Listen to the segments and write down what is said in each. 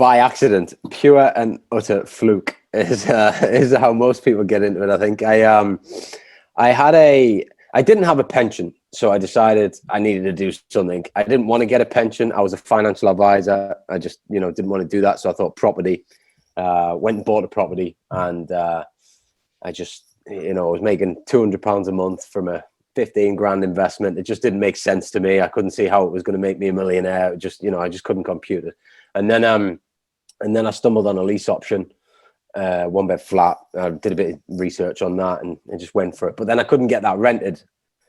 by accident, pure and utter fluke is how most people get into it. I think I didn't have a pension, so I decided I needed to do something. I didn't want to get a pension. I was a financial advisor. I just, didn't want to do that. So I thought property, went and bought a property, and I just, I was making £200 a month from a 15 grand investment. It just didn't make sense to me. I couldn't see how it was going to make me a millionaire. It just, I just couldn't compute it. And then I stumbled on a lease option, one bed flat. I did a bit of research on that and just went for it. But then I couldn't get that rented.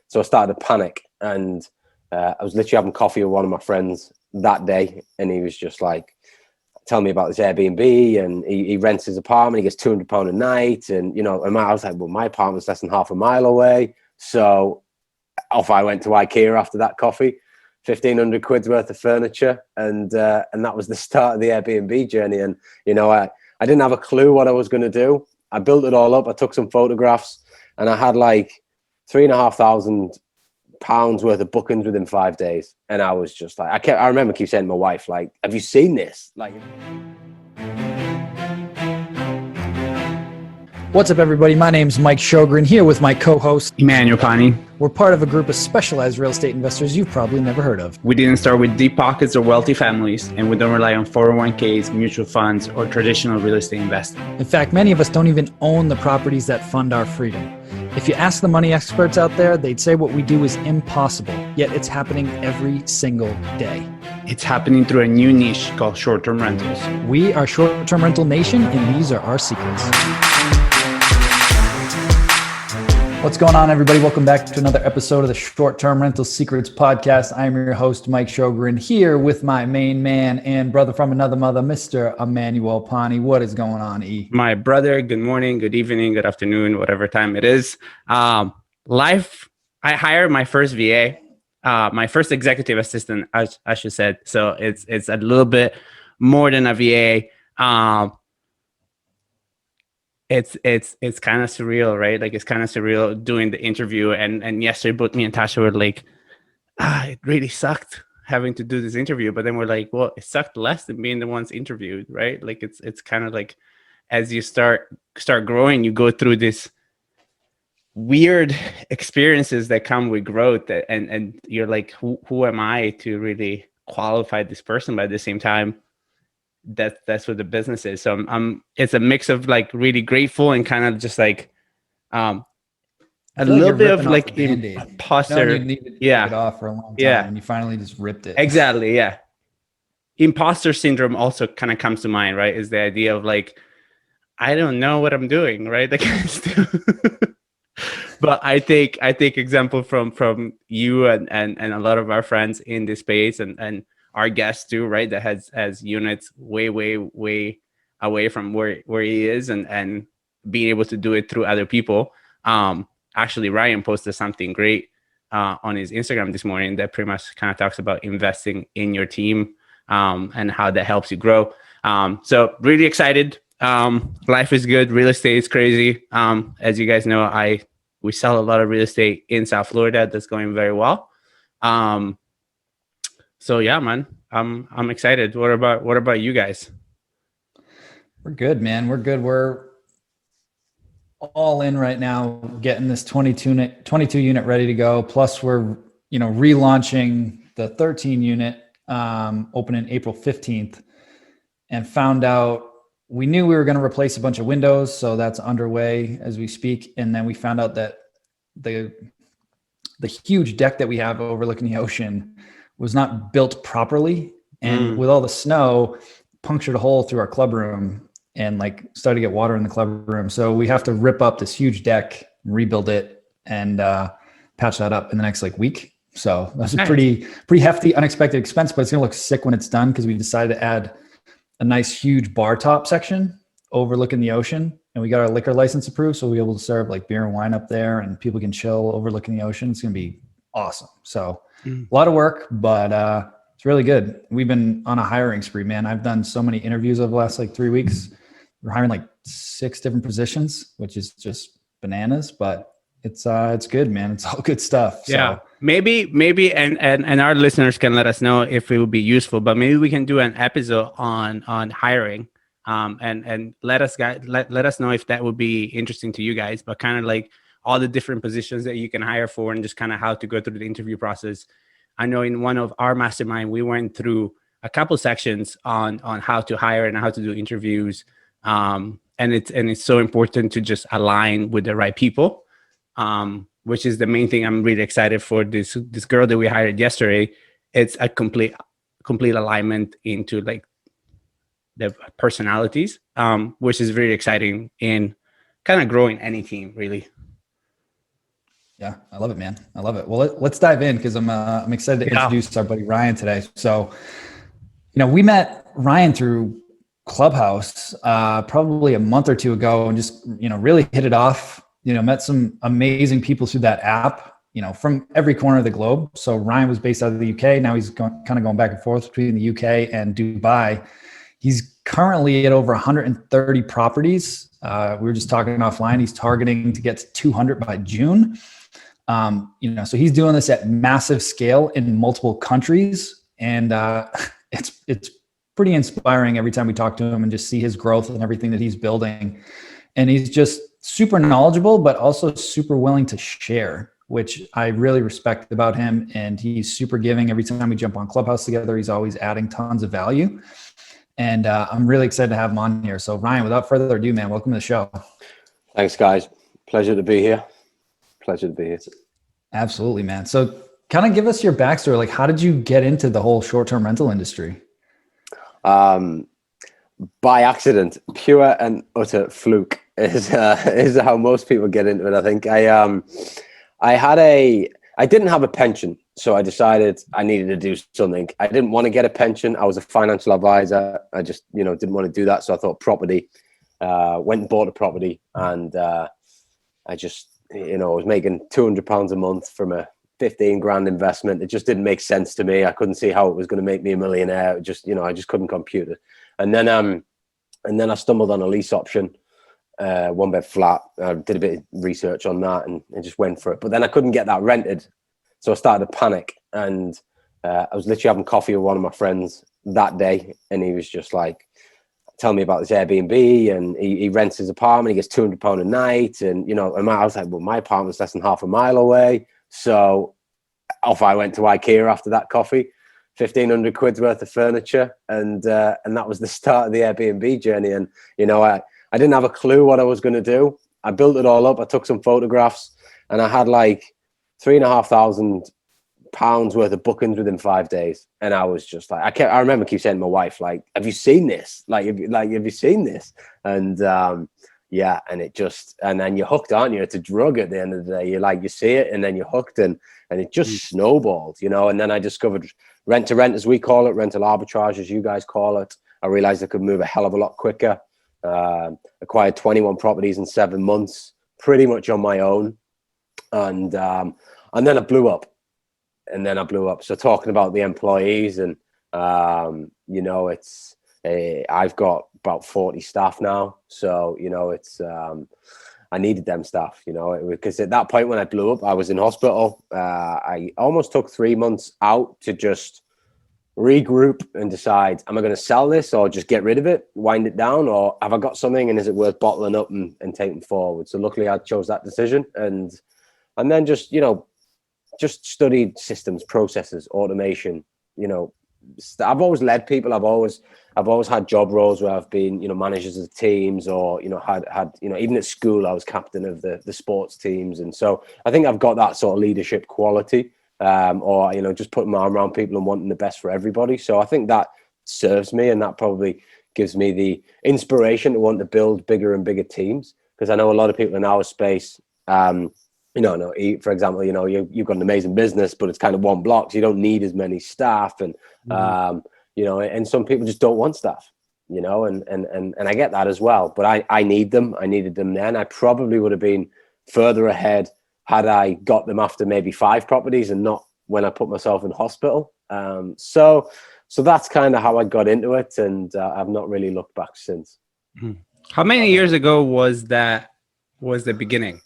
So I started to panic, and I was literally having coffee with one of my friends that day. And he was just like, telling me about this Airbnb, and he rents his apartment. He gets £200 a night. And, and I was like, well, my apartment's less than half a mile away. So off I went to IKEA after that coffee, 1,500 quid's worth of furniture. And that was the start of the Airbnb journey. And, I didn't have a clue what I was going to do. I built it all up. I took some photographs, and I had like £3,500 worth of bookings within 5 days. And I was just like, I remember keep saying to my wife, like, have you seen this? Like, what's up, everybody? My name's Mike Sjogren, here with my co-host Emmanuel Pani. We're part of a group of specialized real estate investors you've probably never heard of. We didn't start with deep pockets or wealthy families, and we don't rely on 401ks, mutual funds, or traditional real estate investing. In fact, many of us don't even own the properties that fund our freedom. If you ask the money experts out there, they'd say what we do is impossible, yet it's happening every single day. It's happening through a new niche called short-term rentals. We are Short-Term Rental Nation, and these are our secrets. What's going on, everybody? Welcome back to another episode of the Short-Term Rental Secrets podcast. I'm your host, Mike Sjogren, here with my main man and brother from another mother, Mr. Emmanuel Pani. What is going on, E? My brother, good morning, good evening, good afternoon, whatever time it is. I hired my first VA, my first executive assistant, I should say. So it's a little bit more than a VA. It's kind of surreal, right? Like, it's kind of surreal doing the interview, and yesterday both me and Tasha were like, it really sucked having to do this interview. But then we're like, well, it sucked less than being the ones interviewed, right? Like, it's kind of like, as you start growing, you go through this weird experiences that come with growth, and you're like, who am I to really qualify this person? But at the same time, that's what the business is. So it's a mix of like really grateful and kind of just like a little bit of like imposter. You needed to take it off for a long time, and you finally just ripped it. Exactly, yeah. Imposter syndrome also kind of comes to mind, right? Is the idea of like, I don't know what I'm doing, right? Like, but I take example from you and a lot of our friends in this space, and our guest too, right? That has units way away from where he is, and being able to do it through other people. Actually, Ryan posted something great on his Instagram this morning that pretty much kind of talks about investing in your team and how that helps you grow. So really excited. Life is good. Real estate is crazy. As you guys know, we sell a lot of real estate in South Florida. That's going very well. So yeah, man, I'm excited. What about you guys? We're good, man. We're good. We're all in right now, getting this 22 unit ready to go. Plus, we're relaunching the 13 unit, opening April 15th, and found out we knew we were going to replace a bunch of windows, so that's underway as we speak. And then we found out that the huge deck that we have overlooking the ocean was not built properly, and with all the snow, punctured a hole through our club room and like started to get water in the club room. So we have to rip up this huge deck, rebuild it, and patch that up in the next week. So that's a pretty hefty, unexpected expense, but it's gonna look sick when it's done, because we decided to add a nice huge bar top section overlooking the ocean, and we got our liquor license approved, so we'll be able to serve like beer and wine up there, and people can chill overlooking the ocean. It's gonna be awesome. So a lot of work, but it's really good. We've been on a hiring spree, man. I've done so many interviews over the last 3 weeks. We're hiring 6 different positions, which is just bananas, but It's good, man. It's all good stuff. Yeah, So maybe, and our listeners can let us know if it would be useful. But maybe we can do an episode on hiring, and let us know if that would be interesting to you guys. But kind of like all the different positions that you can hire for, and just kind of how to go through the interview process. I know in one of our mastermind, we went through a couple sections on how to hire and how to do interviews. And it's so important to just align with the right people. Which is the main thing. I'm really excited for this girl that we hired yesterday. It's a complete alignment into like the personalities, which is very exciting in kind of growing any team, really. yeah, I love it, man. I love it. Well, let's dive in because I'm excited to introduce our buddy Ryan today. So, we met Ryan through Clubhouse probably a month or two ago, and just really hit it off. Met some amazing people through that app, from every corner of the globe. So Ryan was based out of the UK. Now he's kind of going back and forth between the UK and Dubai. He's currently at over 130 properties. We were just talking offline. He's targeting to get to 200 by June. So he's doing this at massive scale in multiple countries. And it's pretty inspiring every time we talk to him and just see his growth and everything that he's building. And he's just super knowledgeable, but also super willing to share, which I really respect about him. And he's super giving. Every time we jump on Clubhouse together, he's always adding tons of value. And I'm really excited to have him on here. So Ryan, without further ado, man, welcome to the show. Thanks, guys. Pleasure to be here. Absolutely, man. So kind of give us your backstory. Like, how did you get into the whole short-term rental industry? By accident, pure and utter fluke is how most people get into it. I think I didn't have a pension, so I decided I needed to do something. I didn't want to get a pension. I was a financial advisor. I just didn't want to do that. So I thought property. Went and bought a property, and I just I was making £200 a month from a 15 grand investment. It just didn't make sense to me. I couldn't see how it was going to make me a millionaire. I just couldn't compute it. And then I stumbled on a lease option, 1-bed flat. I did a bit of research on that and just went for it. But then I couldn't get that rented. So I started to panic. And I was literally having coffee with one of my friends that day. And he was just like, telling me about this Airbnb, and he rents his apartment. He gets £200 a night. And, and I was like, well, my apartment's less than half a mile away. So off I went to IKEA after that coffee. 1,500 quid's worth of furniture, and that was the start of the Airbnb journey. And I didn't have a clue what I was going to do. I built it all up. I took some photographs, and I had like £3,500 worth of bookings within 5 days. And I was just like, I remember keep saying to my wife, like, have you seen this? Have you seen this? And yeah, and and then you're hooked, aren't you? It's a drug at the end of the day. You see it, and then you're hooked, and it just snowballed, And then I discovered rent to rent, as we call it, rental arbitrage, as you guys call it. I realized I could move a hell of a lot quicker. Acquired 21 properties in 7 months, pretty much on my own. And then I blew up. So talking about the employees, and it's I've got about 40 staff now. So it's I needed them staff, because at that point when I blew up, I was in hospital. I almost took 3 months out to just regroup and decide, am I going to sell this or just get rid of it, wind it down, or have I got something and is it worth bottling up and taking forward? So luckily I chose that decision, and then just studied systems, processes, automation. I've always led people. I've always had job roles where I've been, managers of teams, or, had even at school, I was captain of the sports teams. And so I think I've got that sort of leadership quality, or, just putting my arm around people and wanting the best for everybody. So I think that serves me, and that probably gives me the inspiration to want to build bigger and bigger teams. Because I know a lot of people in our space, for example, you've got an amazing business, but it's kind of one block. So you don't need as many staff, and and some people just don't want staff, and I get that as well. But I need them. I needed them then. I probably would have been further ahead had I got them after maybe 5 properties and not when I put myself in hospital. So that's kind of how I got into it, and I've not really looked back since. How many years ago was the beginning?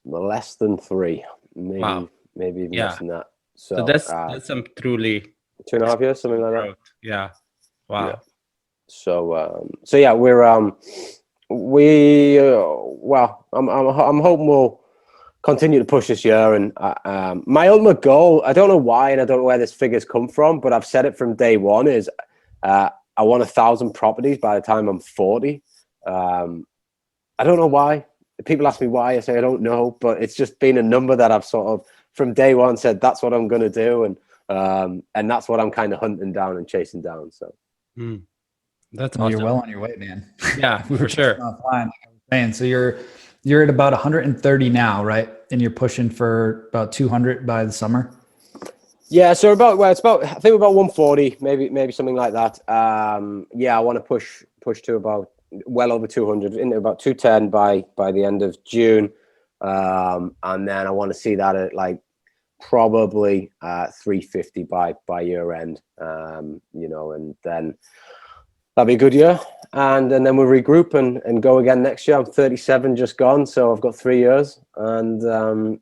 Less than 3, maybe, Wow. maybe even Yeah. less than that. So that's some truly 2.5 years, something like that. growth. Yeah. Wow. Yeah. So yeah, well, I'm hoping we'll continue to push this year. And my ultimate goal, I don't know why, and I don't know where this figure's come from, but I've said it from day one, is I want 1,000 properties by the time I'm 40. I don't know why. People ask me why. I say I don't know, but it's just been a number that I've sort of from day one said that's what I'm going to do, and that's what I'm kind of hunting down and chasing down. So that's Well, awesome. you're well on your way, man. Yeah, for sure. Offline, like I was saying. So you're at about 130 now, right? And you're pushing for about 200 by the summer. Yeah, so it's about I think about 140, maybe something like that. Yeah, I want to push to about well over 200, into about 210 by the end of June, and then I want to see that at like probably 350 by year end. You know, and then that'll be a good year, and then we'll regroup and go again next year. I'm 37, just gone, so I've got 3 years, and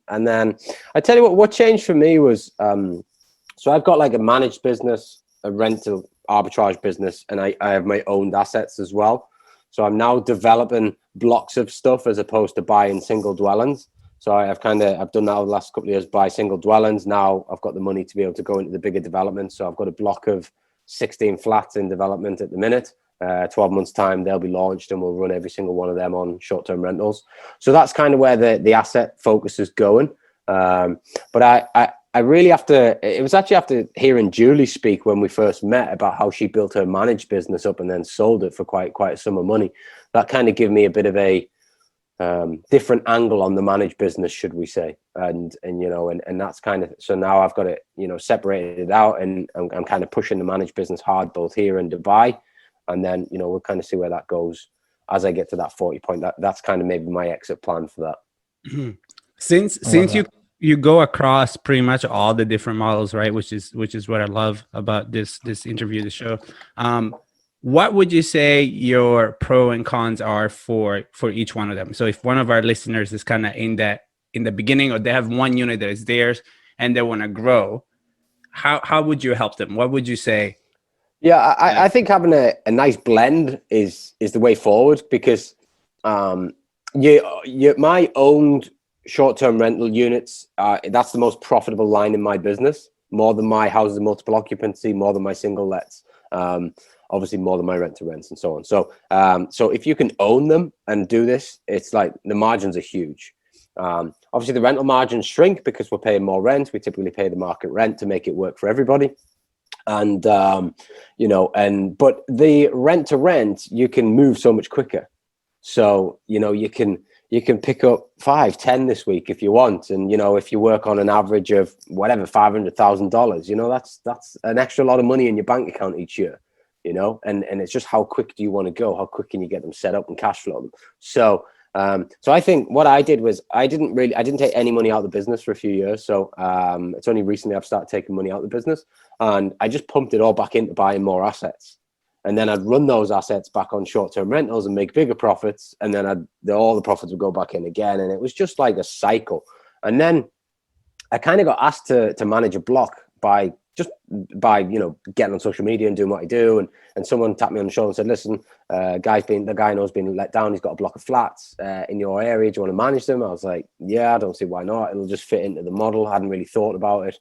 then I tell you what changed for me was. So I've got like a managed business, a rental arbitrage business, and I have my owned assets as well. So I'm now developing blocks of stuff as opposed to buying single dwellings. So I've done that over the last couple of years, buy single dwellings. Now I've got the money to be able to go into the bigger developments. So I've got a block of 16 flats in development at the minute. 12 months time, they'll be launched and we'll run every single one of them on short-term rentals. So that's kind of where the asset focus is going. But I really it was actually after hearing Julie speak when we first met about how she built her managed business up and then sold it for quite a sum of money. That kind of gave me a bit of a different angle on the managed business, should we say. And you know, and that's kind of, so now I've got it, you know, separated out, and I'm kind of pushing the managed business hard, both here and Dubai. And then, you know, we'll kind of see where that goes as I get to that 40 point. That's kind of maybe my exit plan for that. Since you go across pretty much all the different models, right? Which is what I love about this interview, the show. What would you say your pro and cons are for each one of them? So if one of our listeners is kind of in the beginning, or they have one unit that is theirs and they want to grow, how would you help them? What would you say? Yeah, I think having a nice blend is the way forward, because my owned short-term rental units, that's the most profitable line in my business, more than my houses of multiple occupancy, more than my single lets, obviously more than my rent to rents and so on. So if you can own them and do this, it's like the margins are huge. Obviously the rental margins shrink because we're paying more rent. We typically pay the market rent to make it work for everybody. And you know, but the rent to rent, you can move so much quicker. So, you know, you can pick up 5-10 this week if you want. And, you know, if you work on an average of whatever, $500,000, you know, that's an extra lot of money in your bank account each year, you know, and it's just how quick do you want to go? How quick can you get them set up and cash flow them? So I think what I did was I didn't take any money out of the business for a few years. So it's only recently I've started taking money out of the business, and I just pumped it all back into buying more assets. And then I'd run those assets back on short-term rentals and make bigger profits. And then all the profits would go back in again. And it was just like a cycle. And then I kind of got asked to manage a block by, you know, getting on social media and doing what I do. And someone tapped me on the shoulder and said, listen, the guy I know's been let down. He's got a block of flats in your area. Do you want to manage them? I was like, yeah, I don't see why not. It'll just fit into the model. I hadn't really thought about it.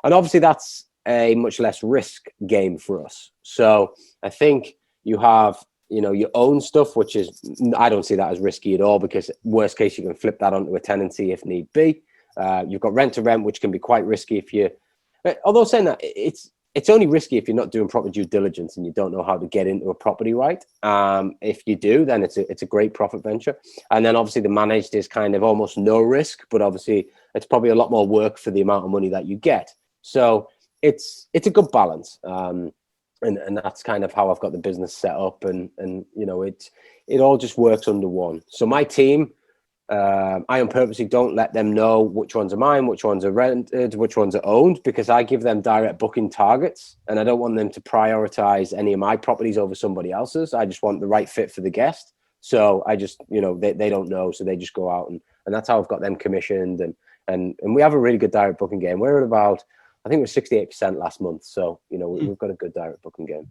And obviously that's a much less risk game for us. So I think you have, you know, your own stuff, which is, I don't see that as risky at all, because worst case, you can flip that onto a tenancy if need be. You've got rent to rent, which can be quite risky although saying that, it's only risky if you're not doing proper due diligence and you don't know how to get into a property right. If you do, then it's a great profit venture. And then obviously the managed is kind of almost no risk, but obviously it's probably a lot more work for the amount of money that you get. So it's a good balance. And that's kind of how I've got the business set up, and you know, it all just works under one. So my team, I on purposely don't let them know which ones are mine, which ones are rented, which ones are owned, because I give them direct booking targets, and I don't want them to prioritize any of my properties over somebody else's. I just want the right fit for the guest. So I just, they don't know, so they just go out and that's how I've got them commissioned. And we have a really good direct booking game. We're at about, I think it was 68% last month. So, we've got a good direct booking game.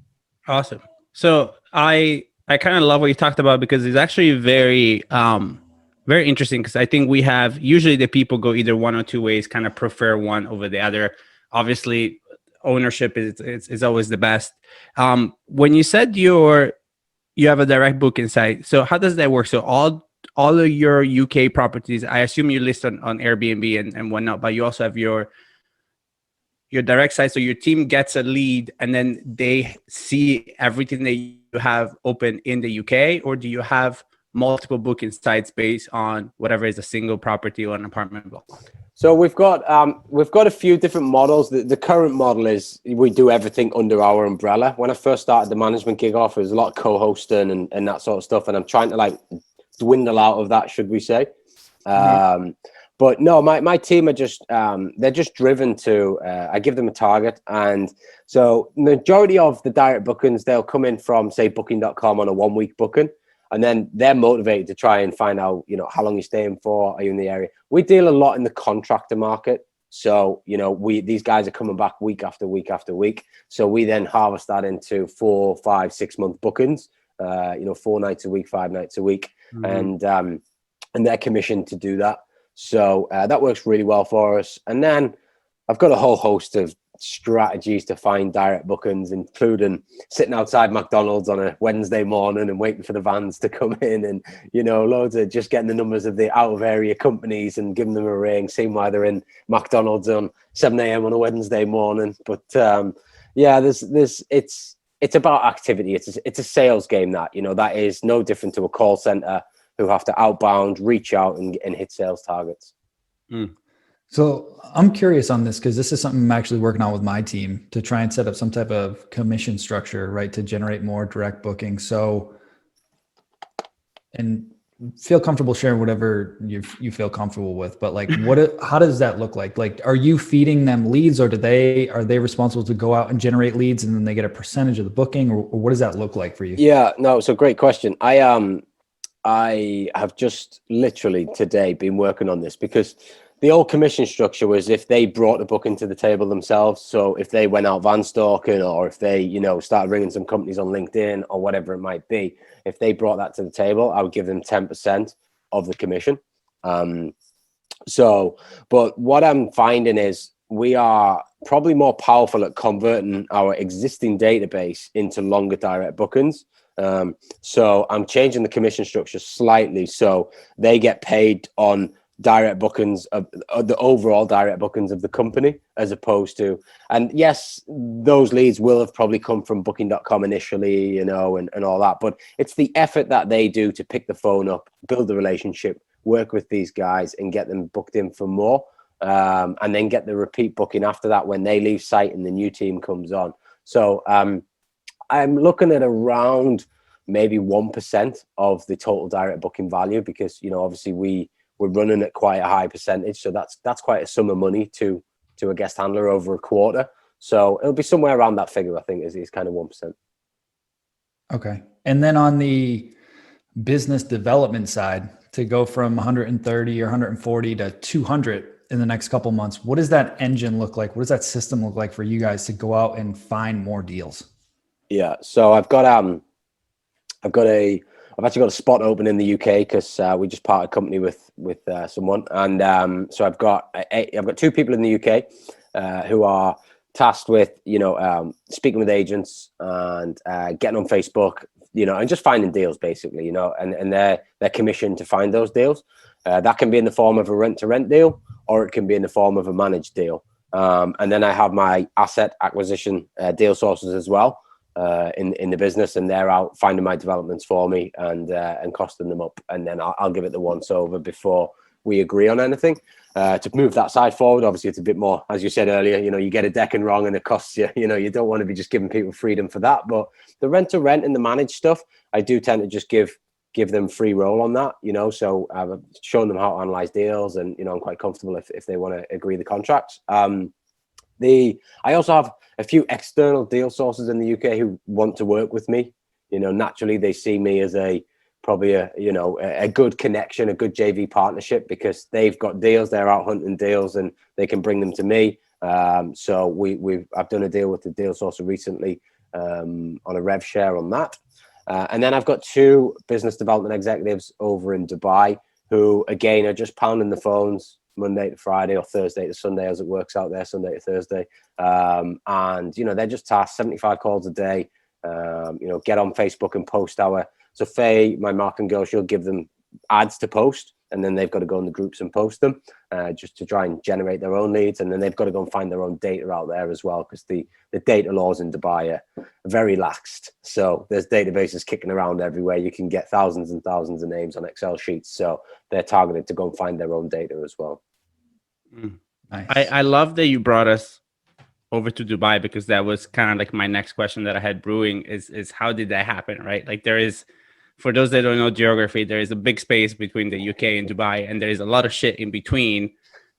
Awesome. So I kind of love what you talked about, because it's actually very very interesting, because I think we have, usually the people go either one or two ways, kind of prefer one over the other. Obviously, ownership is always the best. When you said you have a direct booking site, so how does that work? So all of your UK properties, I assume you list on Airbnb and whatnot, but you also have your direct site. So your team gets a lead and then they see everything that you have open in the UK, or do you have multiple booking sites based on whatever is a single property or an apartment block? So we've got a few different models. The current model is we do everything under our umbrella. When I first started the management gig off, there was a lot of co-hosting and that sort of stuff, and I'm trying to like dwindle out of that, should we say? But no, my team are just they're just driven to. I give them a target, and so majority of the direct bookings, they'll come in from, say, Booking.com on a 1 week booking. And then they're motivated to try and find out, how long you're staying for. Are you in the area? We deal a lot in the contractor market. So, these guys are coming back week after week after week. So we then harvest that into 4, 5, 6 month bookings, 4 nights a week, 5 nights a week. And they're commissioned to do that. So that works really well for us. And then I've got a whole host of strategies to find direct bookings, including sitting outside McDonald's on a Wednesday morning and waiting for the vans to come in, and loads of just getting the numbers of the out of area companies and giving them a ring, seeing why they're in McDonald's on 7 a.m. on a Wednesday morning. But it's about activity. It's a sales game that is no different to a call center who have to outbound, reach out and hit sales targets. So I'm curious on this, because this is something I'm actually working on with my team to try and set up some type of commission structure, right, to generate more direct booking. So, and feel comfortable sharing whatever you feel comfortable with, but like, how does that look like? Like, are you feeding them leads, or are they responsible to go out and generate leads and then they get a percentage of the booking, or what does that look like for you? Yeah, no, it's a great question. I have just literally today been working on this, because the old commission structure was if they brought the booking to the table themselves. So if they went out van stalking, or if they, started ringing some companies on LinkedIn or whatever it might be, if they brought that to the table, I would give them 10% of the commission. But what I'm finding is we are probably more powerful at converting our existing database into longer direct bookings. So I'm changing the commission structure slightly, so they get paid on direct bookings of the overall direct bookings of the company, as opposed to, and yes, those leads will have probably come from Booking.com initially, and all that, but it's the effort that they do to pick the phone up, build the relationship, work with these guys and get them booked in for more, and then get the repeat booking after that when they leave site and the new team comes on. So I'm looking at around maybe 1% of the total direct booking value, because obviously we're running at quite a high percentage, so that's quite a sum of money to a guest handler over a quarter. So it'll be somewhere around that figure, I think, is kind of 1%. Okay. And then on the business development side, to go from 130 or 140 to 200 in the next couple months, what does that engine look like? What does that system look like for you guys to go out and find more deals? Yeah. So I've actually got a spot open in the UK, because we just parted company with someone, and so I've got 2 people in the UK who are tasked with speaking with agents and getting on Facebook, and just finding deals basically, and they're commissioned to find those deals. That can be in the form of a rent-to-rent deal, or it can be in the form of a managed deal. And then I have my asset acquisition deal sources as well. In the business, and they're out finding my developments for me and costing them up, and then I'll give it the once over before we agree on anything. To move that side forward, obviously it's a bit more, as you said earlier, you get a decking wrong and it costs you, you don't want to be just giving people freedom for that. But the rent to rent and the managed stuff, I do tend to just give them free roll on that, so I've shown them how to analyze deals, and I'm quite comfortable if they want to agree the contracts. I also have a few external deal sources in the UK who want to work with me. Naturally they see me as a probably a good connection, a good JV partnership, because they've got deals, they're out hunting deals, and they can bring them to me. So I've done a deal with the deal sourcer recently on a rev share on that. And then I've got 2 business development executives over in Dubai who, again, are just pounding the phones Monday to Friday or Thursday to Sunday, as it works out there, Sunday to Thursday. And, they're just tasked 75 calls a day, get on Facebook and post so Faye, my marketing girl, she'll give them ads to post, and then they've got to go in the groups and post them just to try and generate their own leads. And then they've got to go and find their own data out there as well, because the data laws in Dubai are very laxed. So there's databases kicking around everywhere. You can get thousands and thousands of names on Excel sheets. So they're targeted to go and find their own data as well. Nice. I love that you brought us over to Dubai, because that was kind of like my next question that I had brewing is how did that happen, right? Like, there is, for those that don't know geography, there is a big space between the UK and Dubai, and there is a lot of shit in between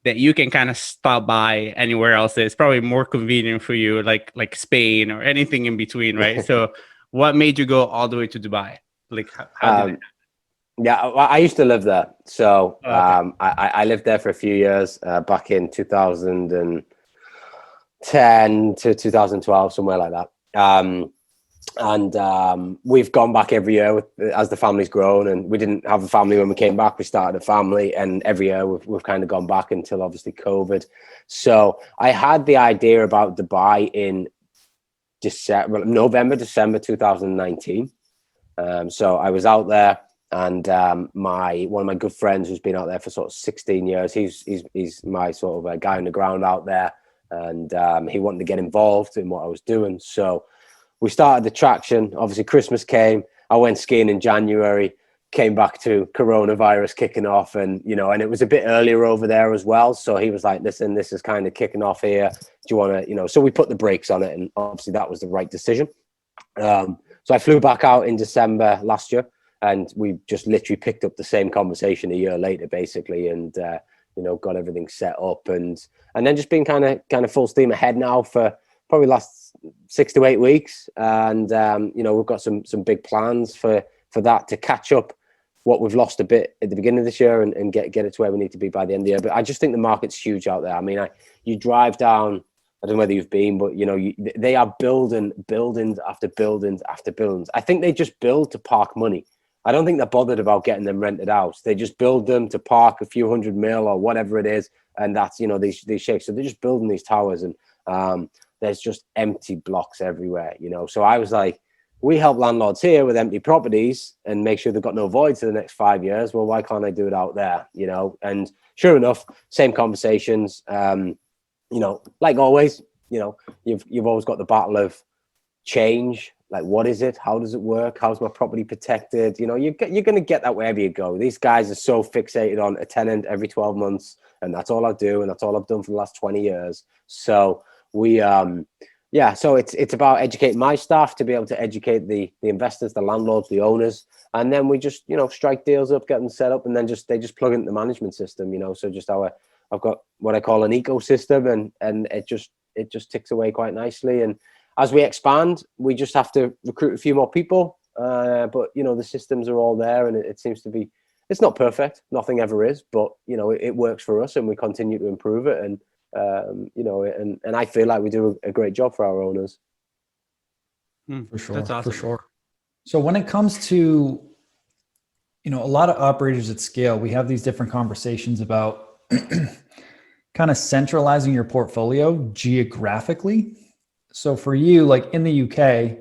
that you can kind of stop by anywhere else. It's probably more convenient for you, like Spain or anything in between, right? So what made you go all the way to Dubai? Like, how did it happen? Yeah, I used to live there. So I lived there for a few years back in 2010 to 2012, somewhere like that. And we've gone back every year as the family's grown, and we didn't have a family when we came back. We started a family, and every year we've kind of gone back until obviously COVID. So I had the idea about Dubai in November, December 2019. So I was out there, and one of my good friends who's been out there for sort of 16 years, he's my sort of a guy on the ground out there, and he wanted to get involved in what I was doing. So we started the traction. Obviously, Christmas came. I went skiing in January, came back to coronavirus kicking off, and and it was a bit earlier over there as well. So he was like, listen, this is kind of kicking off here. Do you want to, so we put the brakes on it, and obviously that was the right decision. So I flew back out in December last year, and we just literally picked up the same conversation a year later, basically, and got everything set up, and then just been kind of full steam ahead now for probably last 6 to 8 weeks. And we've got some big plans for that, to catch up what we've lost a bit at the beginning of this year, and get it to where we need to be by the end of the year. But I just think the market's huge out there. I mean, you drive down, I don't know whether you've been, but they are building buildings after buildings after buildings. I think they just build to park money. I don't think they're bothered about getting them rented out. They just build them to park a few $100 million or whatever it is, and that's these shakes. So they're just building these towers, and there's just empty blocks everywhere. So I was like, we help landlords here with empty properties and make sure they've got no voids for the next 5 years. Well, why can't I do it out there? And sure enough, same conversations. Like always, you've always got the battle of change. Like, what is it? How does it work? How's my property protected? You're going to get that wherever you go. These guys are so fixated on a tenant every 12 months, and that's all I do, and that's all I've done for the last 20 years. So we, so it's about educating my staff to be able to educate the investors, the landlords, the owners, and then we just strike deals up, get them set up, and then they just plug into the management system. So just I've got what I call an ecosystem, and it just ticks away quite nicely. And as we expand, we just have to recruit a few more people. But the systems are all there, and it seems to be. It's not perfect. Nothing ever is, but it works for us, and we continue to improve it. And and I feel like we do a great job for our owners. For sure. That's awesome. For sure. So when it comes to, a lot of operators at scale, we have these different conversations about kind of centralizing your portfolio geographically. So for you, like in the UK,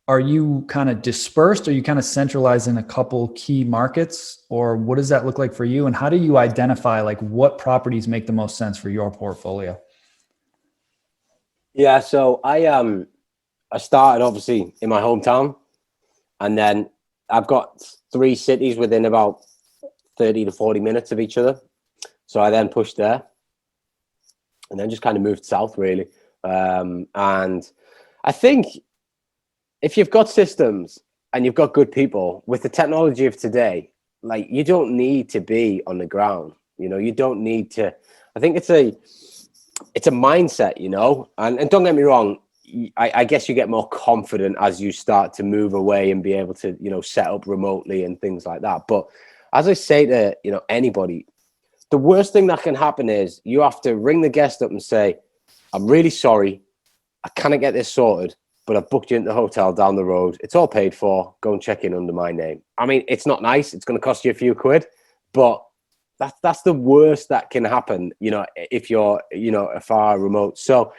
are you kind of dispersed? Are you kind of centralized in a couple key markets, or what does that look like for you? And how do you identify like what properties make the most sense for your portfolio? Yeah, so I started obviously in my hometown, and then I've got 3 cities within about 30 to 40 minutes of each other. So I then pushed there, and then just kind of moved south, really. And I think if you've got systems and you've got good people, with the technology of today, like, you don't need to be on the ground. You don't need to. I think it's a mindset, and don't get me wrong, I guess you get more confident as you start to move away and be able to, set up remotely and things like that. But as I say to, anybody, the worst thing that can happen is you have to ring the guest up and say, I'm really sorry, I cannot get this sorted, but I've booked you into the hotel down the road. It's all paid for. Go and check in under my name. I mean, it's not nice. It's going to cost you a few quid, but that's the worst that can happen, if you're, far remote. So,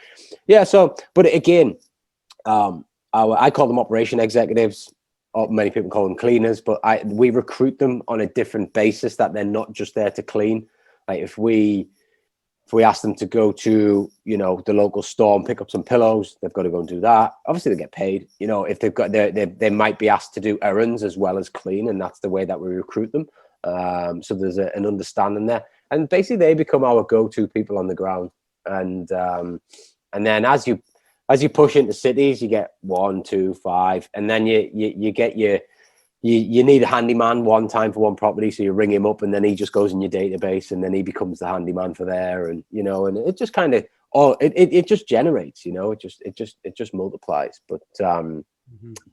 yeah. But again, I call them operation executives, or many people call them cleaners, but we recruit them on a different basis, that they're not just there to clean. Like if we ask them to go to, the local store and pick up some pillows, they've got to go and do that. Obviously they get paid, if they've got, they might be asked to do errands as well as clean. And that's the way that we recruit them. So there's an understanding there, and basically they become our go-to people on the ground. And then as you push into cities, you get 1, 2, 5, and then you get you need a handyman one time for one property. So you ring him up and then he just goes in your database and then he becomes the handyman for there. And, and it just kind of, it just generates, it just multiplies. But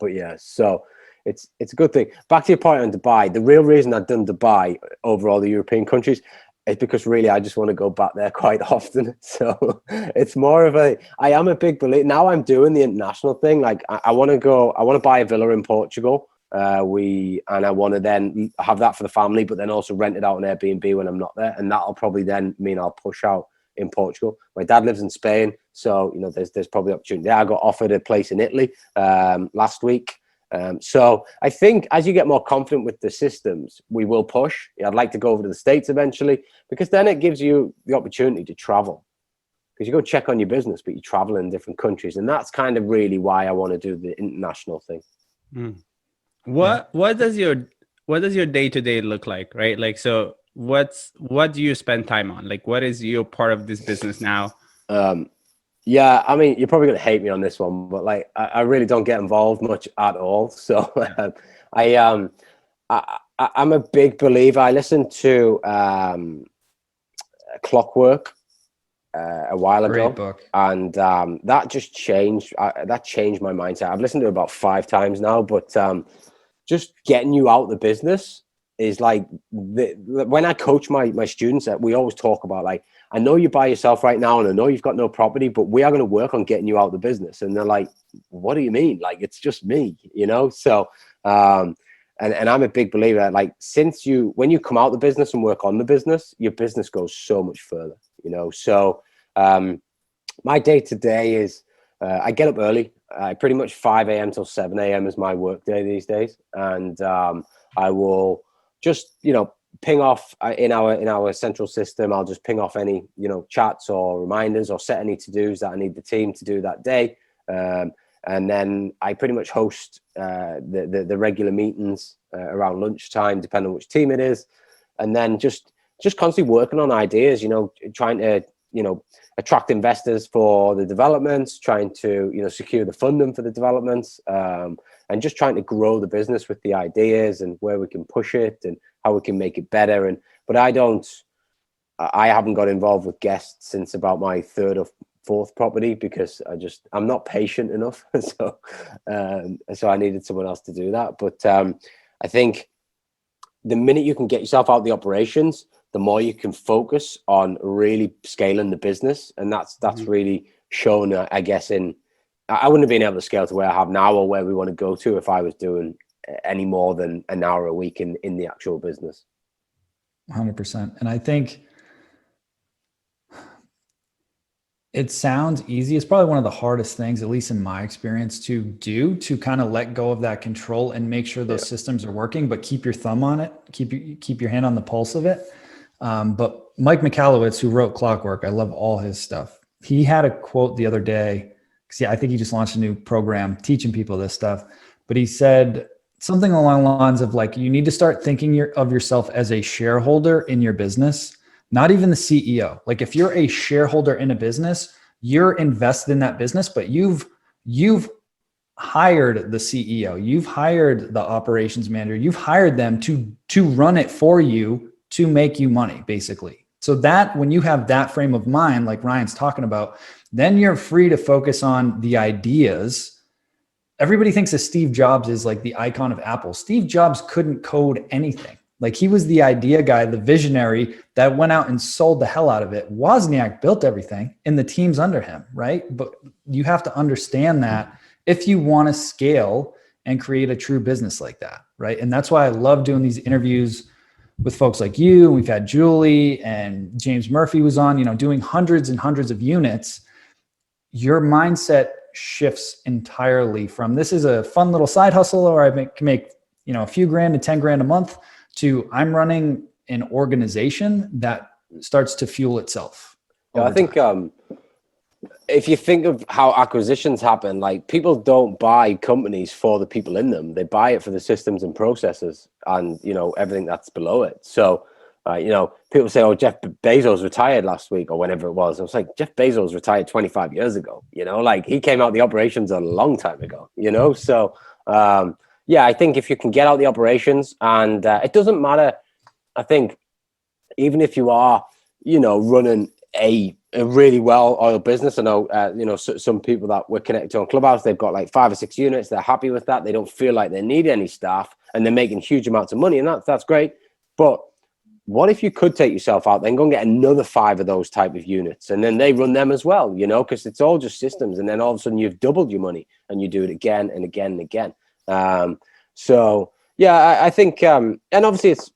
yeah, so it's a good thing. Back to your point on Dubai, the real reason I've done Dubai over all the European countries is because really I just want to go back there quite often. So it's more of I am a big believer. Now I'm doing the international thing. Like I want to buy a villa in Portugal. And I want to then have that for the family, but then also rent it out on Airbnb when I'm not there. And that'll probably then mean I'll push out in Portugal. My dad lives in Spain. So, there's probably opportunity there. I got offered a place in Italy last week. So I think as you get more confident with the systems, we will push. I'd like to go over to the States eventually, because then it gives you the opportunity to travel, because you go check on your business, but you travel in different countries. And that's kind of really why I want to do the international thing. What does your day-to-day look like, right? Like, so what do you spend time on? Like, what is your part of this business now? Yeah, I mean, you're probably going to hate me on this one, but like, I really don't get involved much at all. So I'm a big believer. I listened to Clockwork a while ago. Great book. And that just changed. That changed my mindset. I've listened to it about 5 times now, but just getting you out the business is like, when I coach my students, we always talk about, like, I know you're by yourself right now and I know you've got no property, but we are going to work on getting you out the business. And they're like, what do you mean? Like, it's just me, So, and I'm a big believer, like, when you come out the business and work on the business, your business goes so much further, So, my day to day is, I get up early. Pretty much 5 a.m. till 7 a.m. is my work day these days. And I will just, ping off in our central system. I'll just ping off any, chats or reminders or set any to-dos that I need the team to do that day. And then I pretty much host the regular meetings around lunchtime, depending on which team it is. And then just constantly working on ideas, trying to, attract investors for the developments, trying to, secure the funding for the developments, and just trying to grow the business with the ideas and where we can push it and how we can make it better. But I haven't got involved with guests since about my 3rd or 4th property, because I'm not patient enough. So I needed someone else to do that. But I think the minute you can get yourself out the operations, the more you can focus on really scaling the business. And that's really shown, I guess, I wouldn't have been able to scale to where I have now or where we want to go to if I was doing any more than an hour a week in the actual business. 100%. And I think it sounds easy. It's probably one of the hardest things, at least in my experience, to do, to kind of let go of that control and make sure those systems are working, but keep your thumb on it, keep your hand on the pulse of it. But Mike Michalowicz, who wrote Clockwork, I love all his stuff. He had a quote the other day, because I think he just launched a new program teaching people this stuff, but he said something along the lines of, like, you need to start thinking of yourself as a shareholder in your business, not even the CEO. Like, if you're a shareholder in a business, you're invested in that business, but you've hired the CEO, you've hired the operations manager, you've hired them to run it for you, to make you money, basically, So that when you have that frame of mind, like Ryan's talking about, then you're free to focus on the ideas. Everybody thinks that Steve Jobs is like the icon of Apple. Steve Jobs couldn't code anything. Like he was the idea guy, the visionary that went out and sold the hell out of it. Wozniak built everything in the teams under him, right? But you have to understand that if you want to scale and create a true business like that, right? And that's why I love doing these interviews with folks like you. We've had Julie and James Murphy was on, you know, doing hundreds and hundreds of units. Your mindset shifts entirely from this is a fun little side hustle, or I can make, you know, a few grand to 10 grand a month, to I'm running an organization that starts to fuel itself. Yeah, I think if you think of how acquisitions happen, like people don't buy companies for the people in them. They buy it for the systems and processes and, you know, everything that's below it. So, you know, people say, oh, Jeff Bezos retired last week or whenever it was. I was like, Jeff Bezos retired 25 years ago, you know, like he came out the operations a long time ago, you know? So, yeah, I think if you can get out the operations and it doesn't matter. I think even if you are, you know, running a really well-oiled business. I know, you know, some people that we're connected to on Clubhouse, they've got like 5 or 6 units. They're happy with that. They don't feel like they need any staff and they're making huge amounts of money, and that's great. But what if you could take yourself out, then go and get another 5 of those type of units, and then they run them as well, you know, because it's all just systems. And then all of a sudden you've doubled your money and you do it again and again and again. So yeah, I think, and obviously it's,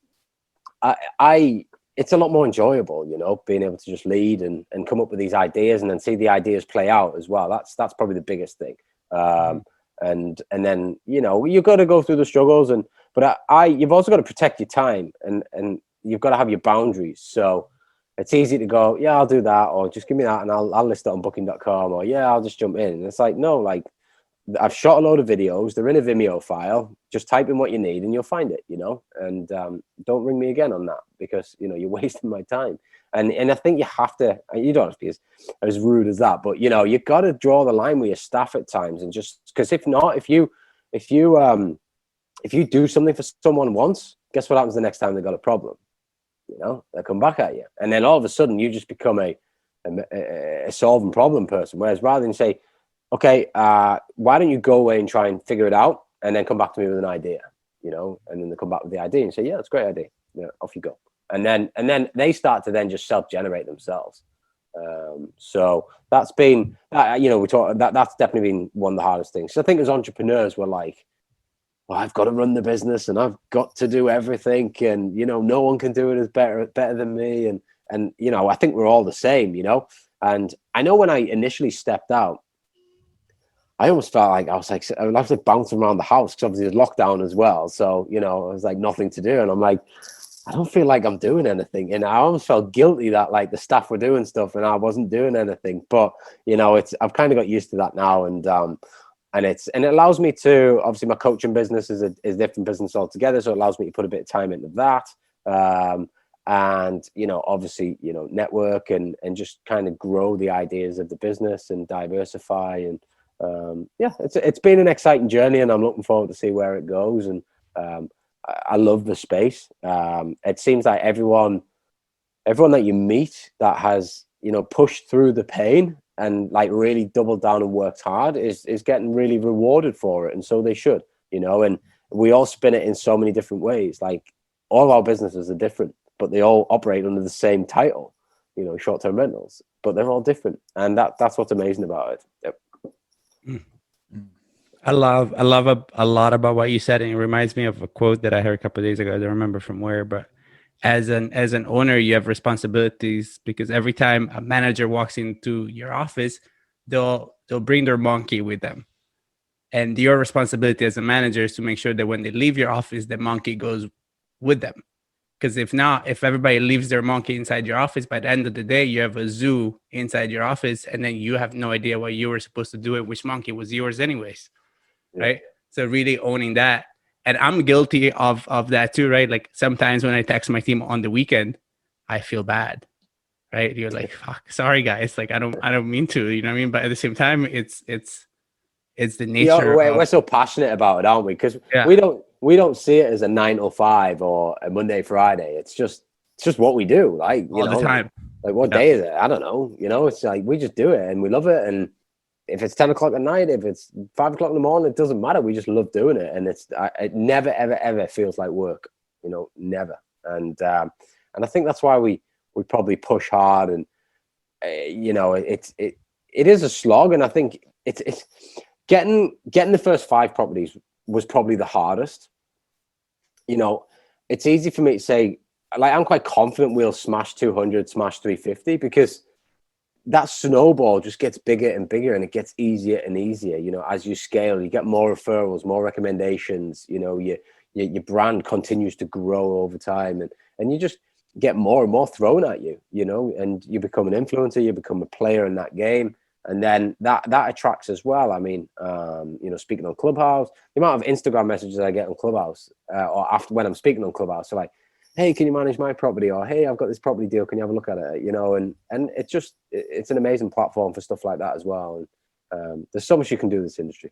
it's a lot more enjoyable, you know, being able to just lead and come up with these ideas and then see the ideas play out as well. That's probably the biggest thing. And then, you know, you've got to go through the struggles, but you've also got to protect your time and you've got to have your boundaries. So it's easy to go, yeah, I'll do that, or just give me that and I'll list it on booking.com, or yeah, I'll just jump in. And it's like, no, like I've shot a load of videos. They're in a Vimeo file. Just type in what you need and you'll find it, you know, and don't ring me again on that, because, you know, you're wasting my time. And I think you have to, you don't have to be as rude as that, but, you know, you've got to draw the line with your staff at times, and just because if not, if you do something for someone once, guess what happens the next time they got a problem? You know, they come back at you. And then all of a sudden you just become a solving problem person. Whereas rather than say, okay, why don't you go away and try and figure it out and then come back to me with an idea, you know, and then they come back with the idea and say, yeah, it's a great idea. Yeah, off you go. And then they start to then just self-generate themselves. So that's been, you know, that's definitely been one of the hardest things. So I think as entrepreneurs, we're like, well, I've got to run the business and I've got to do everything. And, you know, no one can do it as better than me. And, you know, I think we're all the same, you know, and I know when I initially stepped out, I almost felt like I was like bouncing around the house, because obviously there's lockdown as well. So, you know, it was like nothing to do. And I'm like, I don't feel like I'm doing anything. And I almost felt guilty that like the staff were doing stuff and I wasn't doing anything. But, you know, I've kind of got used to that now. And it allows me to, obviously my coaching business is a different business altogether. So it allows me to put a bit of time into that. And, you know, obviously, you know, network and just kind of grow the ideas of the business and diversify. And yeah, it's been an exciting journey, and I'm looking forward to see where it goes. And I love the space. It seems like everyone that you meet that has, you know, pushed through the pain and like really doubled down and worked hard is getting really rewarded for it. And so they should, you know, and we all spin it in so many different ways. Like all of our businesses are different, but they all operate under the same title, you know, short-term rentals, but they're all different. And that's what's amazing about it. Yep. I love a lot about what you said, and it reminds me of a quote that I heard a couple of days ago. I don't remember from where, but as an owner, you have responsibilities, because every time a manager walks into your office, they'll bring their monkey with them, and your responsibility as a manager is to make sure that when they leave your office, the monkey goes with them. Because if not, if everybody leaves their monkey inside your office, by the end of the day, you have a zoo inside your office, and then you have no idea what you were supposed to do it, which monkey was yours anyways, right? So really owning that. And I'm guilty of that too, right? Like sometimes when I text my team on the weekend, I feel bad, right? You're like, fuck, sorry guys, like I don't mean to, you know what I mean? But at the same time, it's the nature. We're so passionate about it, aren't we? Because we don't see it as a 9 to 5 or a Monday, Friday. It's just it's just what we do. Like, all the time. Like what day is it? I don't know. It's like we just do it and we love it. And if it's 10 o'clock at night, if it's 5 o'clock in the morning, it doesn't matter. We just love doing it. And it never, ever, ever feels like work, never. And I think that's why we probably push hard. And, it is a slog. And I think it's getting the first 5 properties was probably the hardest. It's easy for me to say, like, I'm quite confident we'll smash 200, smash 350, because that snowball just gets bigger and bigger, and it gets easier and easier. As you scale, you get more referrals, more recommendations. Your brand continues to grow over time, and you just get more and more thrown at you. And you become an influencer, you become a player in that game, and then that attracts as well. I mean, speaking on Clubhouse, the amount of Instagram messages I get on Clubhouse, or after when I'm speaking on Clubhouse, so like, hey, can you manage my property? Or, hey, I've got this property deal. Can you have a look at it? And it's an amazing platform for stuff like that as well. And there's so much you can do in this industry.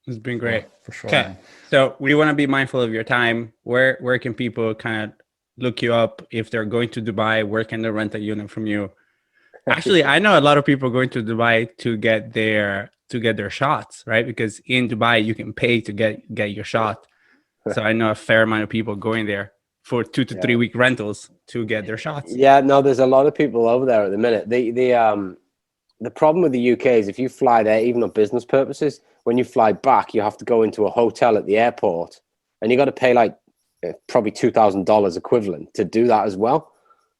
It's been great. For sure. Okay. So we want to be mindful of your time. Where can people kind of look you up if they're going to Dubai? Where can they rent a unit from you? Actually, I know a lot of people going to Dubai to get their shots, right? Because in Dubai, you can pay to get your shot. So I know a fair amount of people going there for 2 to 3 week rentals to get their shots. Yeah, no, there's a lot of people over there at the minute. The problem with the UK is if you fly there, even on business purposes, when you fly back, you have to go into a hotel at the airport, and you got to pay like probably $2,000 equivalent to do that as well,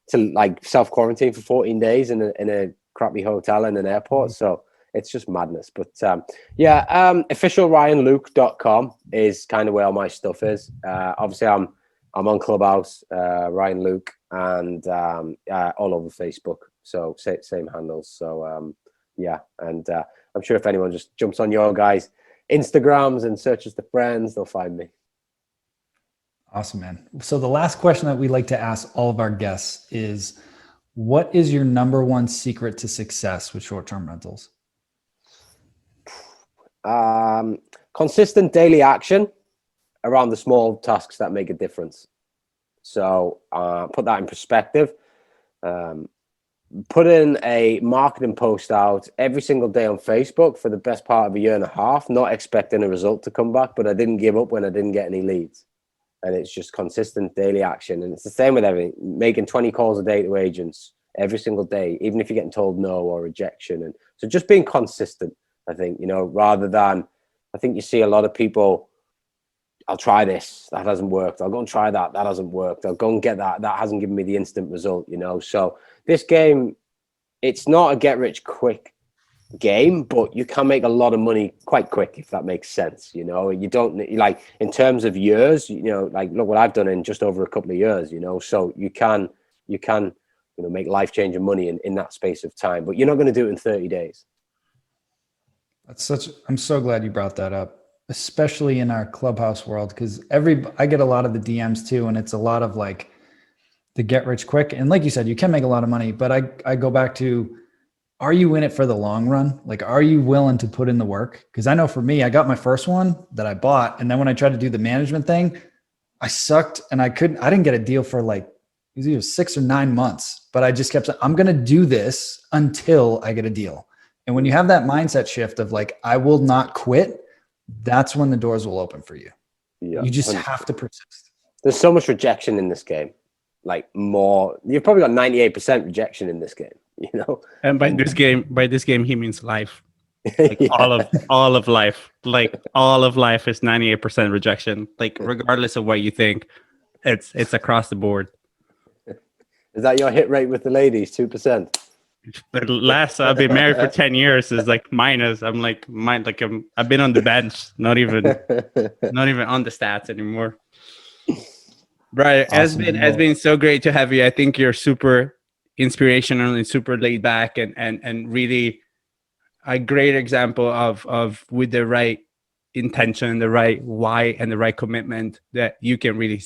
to like self-quarantine for 14 days in a crappy hotel in an airport. So it's just madness. But officialryanluke.com is kind of where all my stuff is. Obviously I'm on Clubhouse, Ryan Luke, and all over Facebook. So same handles. So and I'm sure if anyone just jumps on your guys' Instagrams and searches the friends, they'll find me. Awesome, man. So the last question that we like to ask all of our guests is, what is your number one secret to success with short-term rentals? Consistent daily action around the small tasks that make a difference. So put that in perspective. Put in a marketing post out every single day on Facebook for the best part of a year and a half, not expecting a result to come back, but I didn't give up when I didn't get any leads. And it's just consistent daily action. And it's the same with everything, making 20 calls a day to agents every single day, even if you're getting told no or rejection. And so just being consistent, I think, rather than, I think you see a lot of people, I'll try this, that hasn't worked. I'll go and try that, that hasn't worked. I'll go and get that hasn't given me the instant result, So this game, it's not a get rich quick game, but you can make a lot of money quite quick, if that makes sense. You don't like, in terms of years, like look what I've done in just over a couple of years, so you can make life-changing money in that space of time, but you're not going to do it in 30 days. I'm so glad you brought that up, especially in our Clubhouse world, because I get a lot of the DMs too, and it's a lot of like the get rich quick. And like you said, you can make a lot of money, but I go back to, are you in it for the long run? Like, are you willing to put in the work? Because I know for me, I got my first one that I bought, and then when I tried to do the management thing, I sucked, and I didn't get a deal for like, it was either 6 or 9 months, but I just kept saying, I'm going to do this until I get a deal. And when you have that mindset shift of like, I will not quit, that's when the doors will open for you. Yeah, you just 100%. Have to persist. There's so much rejection in this game. Like you've probably got 98% rejection in this game, And by this game, he means life. Like all of life. Like all of life is 98% rejection. Like regardless of what you think, it's across the board. Is that your hit rate with the ladies? 2%? The last I've been married for 10 years is like minus. I'm like I've been on the bench, not even on the stats anymore. Brian, awesome. It's been so great to have you. I think you're super inspirational and super laid back and really a great example of with the right intention, the right why, and the right commitment that you can really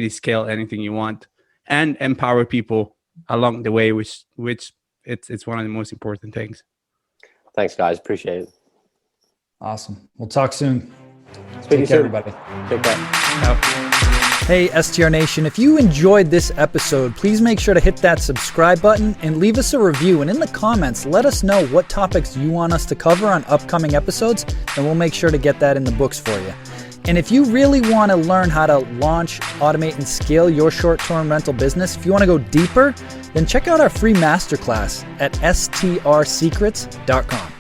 scale anything you want and empower people along the way, which it's one of the most important things. Thanks, guys. Appreciate it. Awesome. We'll talk soon. Take care, everybody. Take care. Ciao. Hey, STR Nation, if you enjoyed this episode, please make sure to hit that subscribe button and leave us a review. And in the comments, let us know what topics you want us to cover on upcoming episodes, and we'll make sure to get that in the books for you. And if you really want to learn how to launch, automate, and scale your short-term rental business, if you want to go deeper, then check out our free masterclass at strsecrets.com.